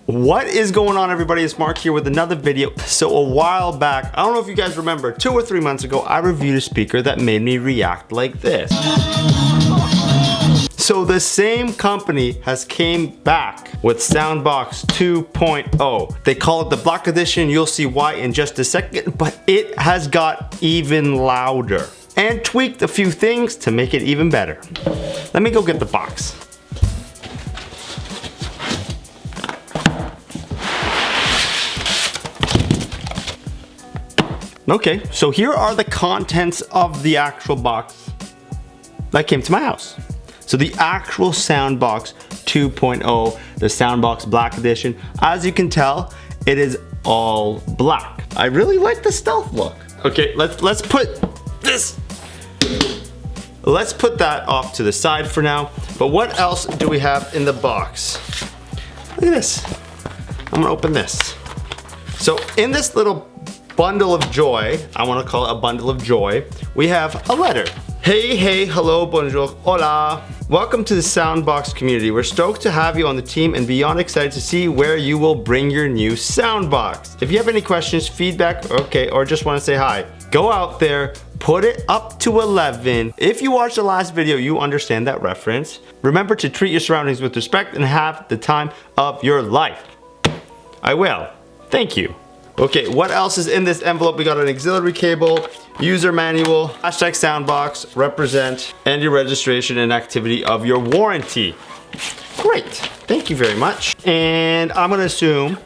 What is going on, everybody? It's Mark here with another video. So a while back, I don't know if you guys remember, 2 or 3 months ago, I reviewed a speaker that made me react like this. So the same company has came back with SOUNDBOKS 2.0. They call it the Black Edition. You'll see why in just a second, but it has got even louder and tweaked a few things to make it even better. Let me go get the box. Okay, so here are the contents of the actual box that came to my house. So the actual SOUNDBOKS 2.0, the SOUNDBOKS Black Edition, as you can tell, it is all black. I really like the stealth look. Okay, let's put this. Let's put that off to the side for now. But what else do we have in the box? Look at this. I'm gonna open this. So in this little bundle of joy, I want to call it a bundle of joy, we have a letter. Hey, hello, bonjour, hola. Welcome to the SOUNDBOKS community. We're stoked to have you on the team and beyond excited to see where you will bring your new SOUNDBOKS. If you have any questions, feedback, okay, or just want to say hi, go out there, put it up to 11. If you watched the last video, you understand that reference. Remember to treat your surroundings with respect and have the time of your life. I will. Thank you. Okay, what else is in this envelope? We got an auxiliary cable, user manual, hashtag SOUNDBOKS, represent, and your registration and activity of your warranty. Great, thank you very much. And I'm gonna assume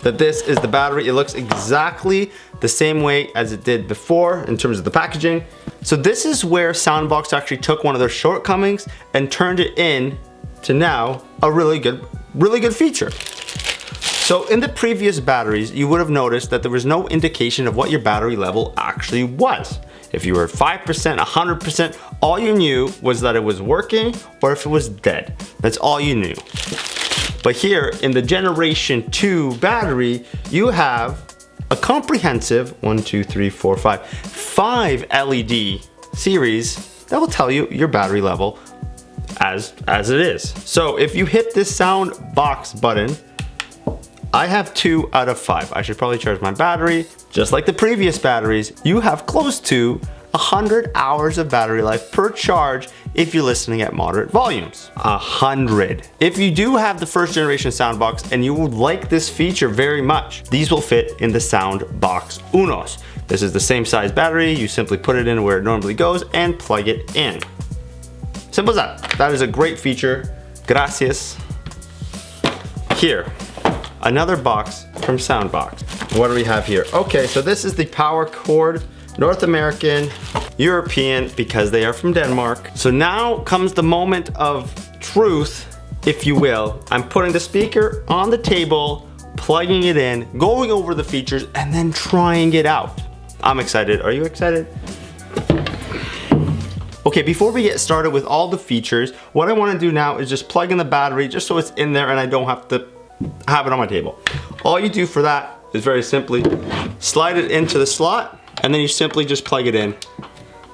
that this is the battery. It looks exactly the same way as it did before in terms of the packaging. So this is where SOUNDBOKS actually took one of their shortcomings and turned it in to now a really good feature. So in the previous batteries, you would have noticed that there was no indication of what your battery level actually was. If you were 5%, 100%, all you knew was that it was working or if it was dead. That's all you knew. But here in the Generation 2 battery, you have a comprehensive 5 LED series that will tell you your battery level as it is. So if you hit this SOUNDBOKS button, I have 2 out of 5. I should probably charge my battery. Just like the previous batteries, you have close to 100 hours of battery life per charge if you're listening at moderate volumes. 100. If you do have the first generation SOUNDBOKS and you would like this feature very much, these will fit in the SOUNDBOKS Unos. This is the same size battery. You simply put it in where it normally goes and plug it in. Simple as that. That is a great feature. Gracias. Here. Another box from SOUNDBOKS. What do we have here? Okay, so this is the power cord, North American, European, because they are from Denmark. So now comes the moment of truth, if you will. I'm putting the speaker on the table, plugging it in, going over the features, and then trying it out. I'm excited. Are you excited? Okay, before we get started with all the features, what I want to do now is just plug in the battery just so it's in there and I don't have to have it on my table. All you do for that is very simply slide it into the slot and then you simply just plug it in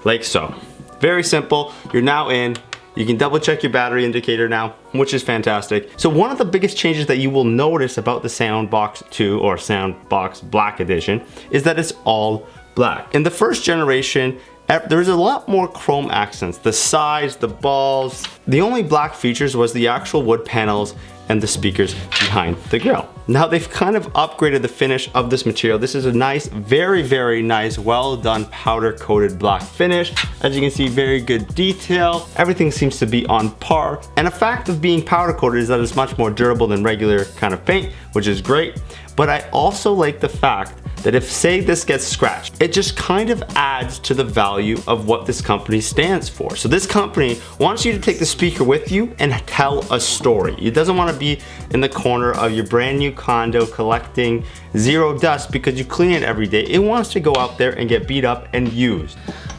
like so. Very simple. You're now in. You can double check your battery indicator now, which is fantastic. So one of the biggest changes that you will notice about the SOUNDBOKS 2 or SOUNDBOKS Black Edition is that it's all black. In the first generation, there's a lot more chrome accents, the sides, the balls. The only black features was the actual wood panels and the speakers behind the grill. Now they've kind of upgraded the finish of this material. This is a nice, very nice, well done powder coated black finish. As you can see, very good detail. Everything seems to be on par. And a fact of being powder coated is that it's much more durable than regular kind of paint, which is great. But I also like the fact that if, say, this gets scratched, it just kind of adds to the value of what this company stands for. So this company wants you to take the speaker with you and tell a story. It doesn't want to be in the corner of your brand new condo collecting zero dust because you clean it every day. It wants to go out there and get beat up and used.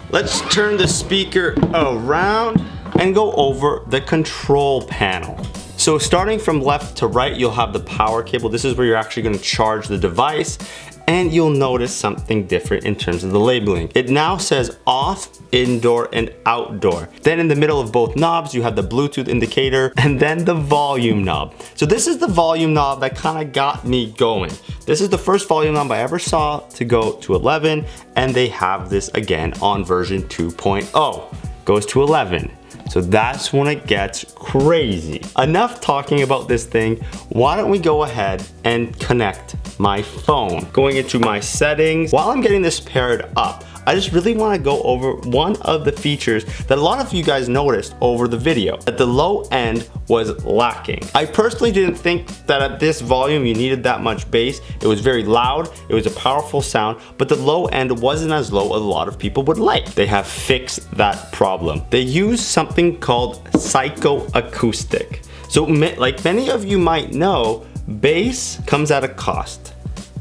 Let's turn the speaker around and go over the control panel. So starting from left to right, you'll have the power cable. This is where you're actually going to charge the device. and you'll notice something different in terms of the labeling. It now says off, indoor, and outdoor. Then in the middle of both knobs, you have the Bluetooth indicator and then the volume knob. So this is the volume knob that kind of got me going. This is the first volume knob I ever saw to go to 11, and they have this again on version 2.0. Goes to 11. So that's when it gets crazy. Enough talking about this thing. Why don't we go ahead and connect my phone? Going into my settings. While I'm getting this paired up, I just really want to go over one of the features that a lot of you guys noticed over the video, that the low end was lacking. I personally didn't think that at this volume you needed that much bass. It was very loud, it was a powerful sound, but the low end wasn't as low as a lot of people would like. They have fixed that problem. They use something called psychoacoustic. So like many of you might know, bass comes at a cost.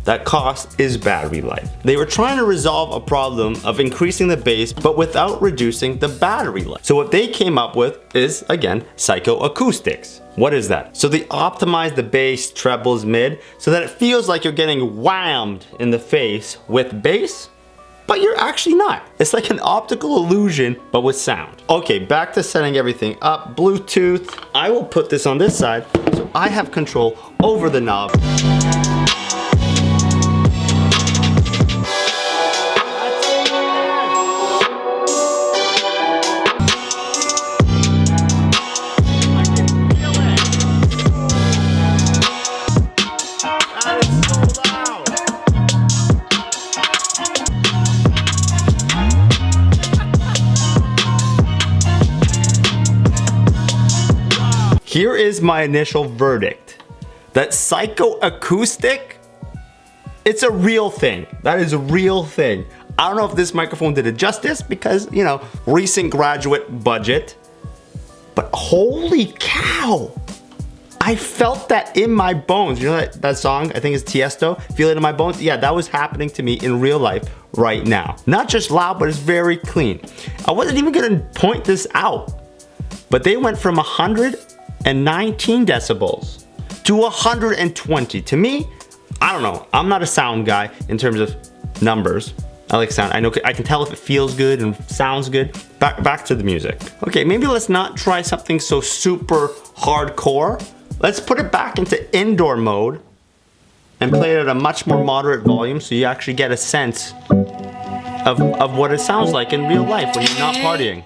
That cost is battery life. They were trying to resolve a problem of increasing the bass, but without reducing the battery life. So what they came up with is, again, psychoacoustics. What is that? So they optimize the bass, trebles, mid, so that it feels like you're getting whammed in the face with bass, but you're actually not. It's like an optical illusion, but with sound. Okay, back to setting everything up. Bluetooth. I will put this on this side, so I have control over the knob. Here is my initial verdict. That psychoacoustic, it's a real thing. That is a real thing. I don't know if this microphone did it justice because, you know, recent graduate budget, but holy cow. I felt that in my bones. You know that song, I think it's Tiesto, Feel It in My Bones? Yeah, that was happening to me in real life right now. Not just loud, but it's very clean. I wasn't even gonna point this out, but they went from 119 decibels to 120. To me, I don't know, I'm not a sound guy in terms of numbers. I like sound. I know I can tell if it feels good and sounds good. Back to the music. Okay, maybe let's not try something so super hardcore. Let's put it back into indoor mode and play it at a much more moderate volume so you actually get a sense of what it sounds like in real life when you're not partying.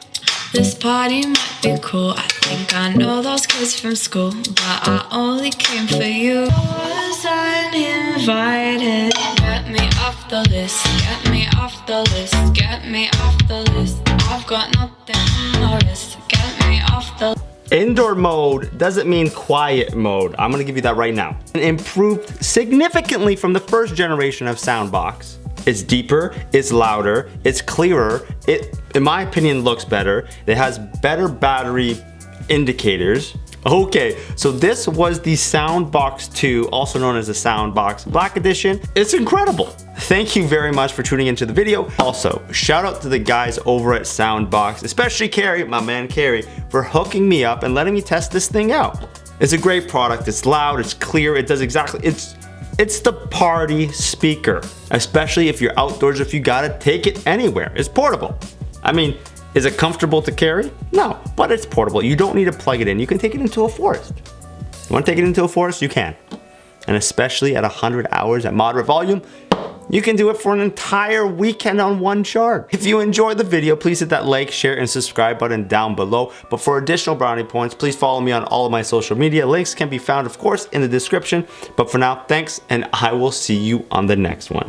This party might be cool. I think I know those kids from school, but I only came for you. Was uninvited. Get me off the list. Get me off the list. Get me off the list. I've got nothing to notice. Get me off the list. Indoor mode doesn't mean quiet mode. I'm gonna give you that right now. It improved significantly from the first generation of SOUNDBOKS. It's deeper, it's louder, it's clearer. It, in my opinion, looks better. It has better battery indicators. Okay, so this was the SOUNDBOKS 2, also known as the SOUNDBOKS Black Edition. It's incredible. Thank you very much for tuning into the video. Also, shout out to the guys over at SOUNDBOKS, especially Carrie, my man Carrie, for hooking me up and letting me test this thing out. It's a great product. It's loud, it's clear, it does exactly, it's the party speaker, especially if you're outdoors, if you gotta take it anywhere. It's portable. I mean, is it comfortable to carry? No, but it's portable. You don't need to plug it in. You can take it into a forest. You wanna take it into a forest? You can. And especially at 100 hours at moderate volume, you can do it for an entire weekend on one charge. If you enjoyed the video, please hit that like, share, and subscribe button down below. But for additional brownie points, please follow me on all of my social media. Links can be found, of course, in the description. But for now, thanks, and I will see you on the next one.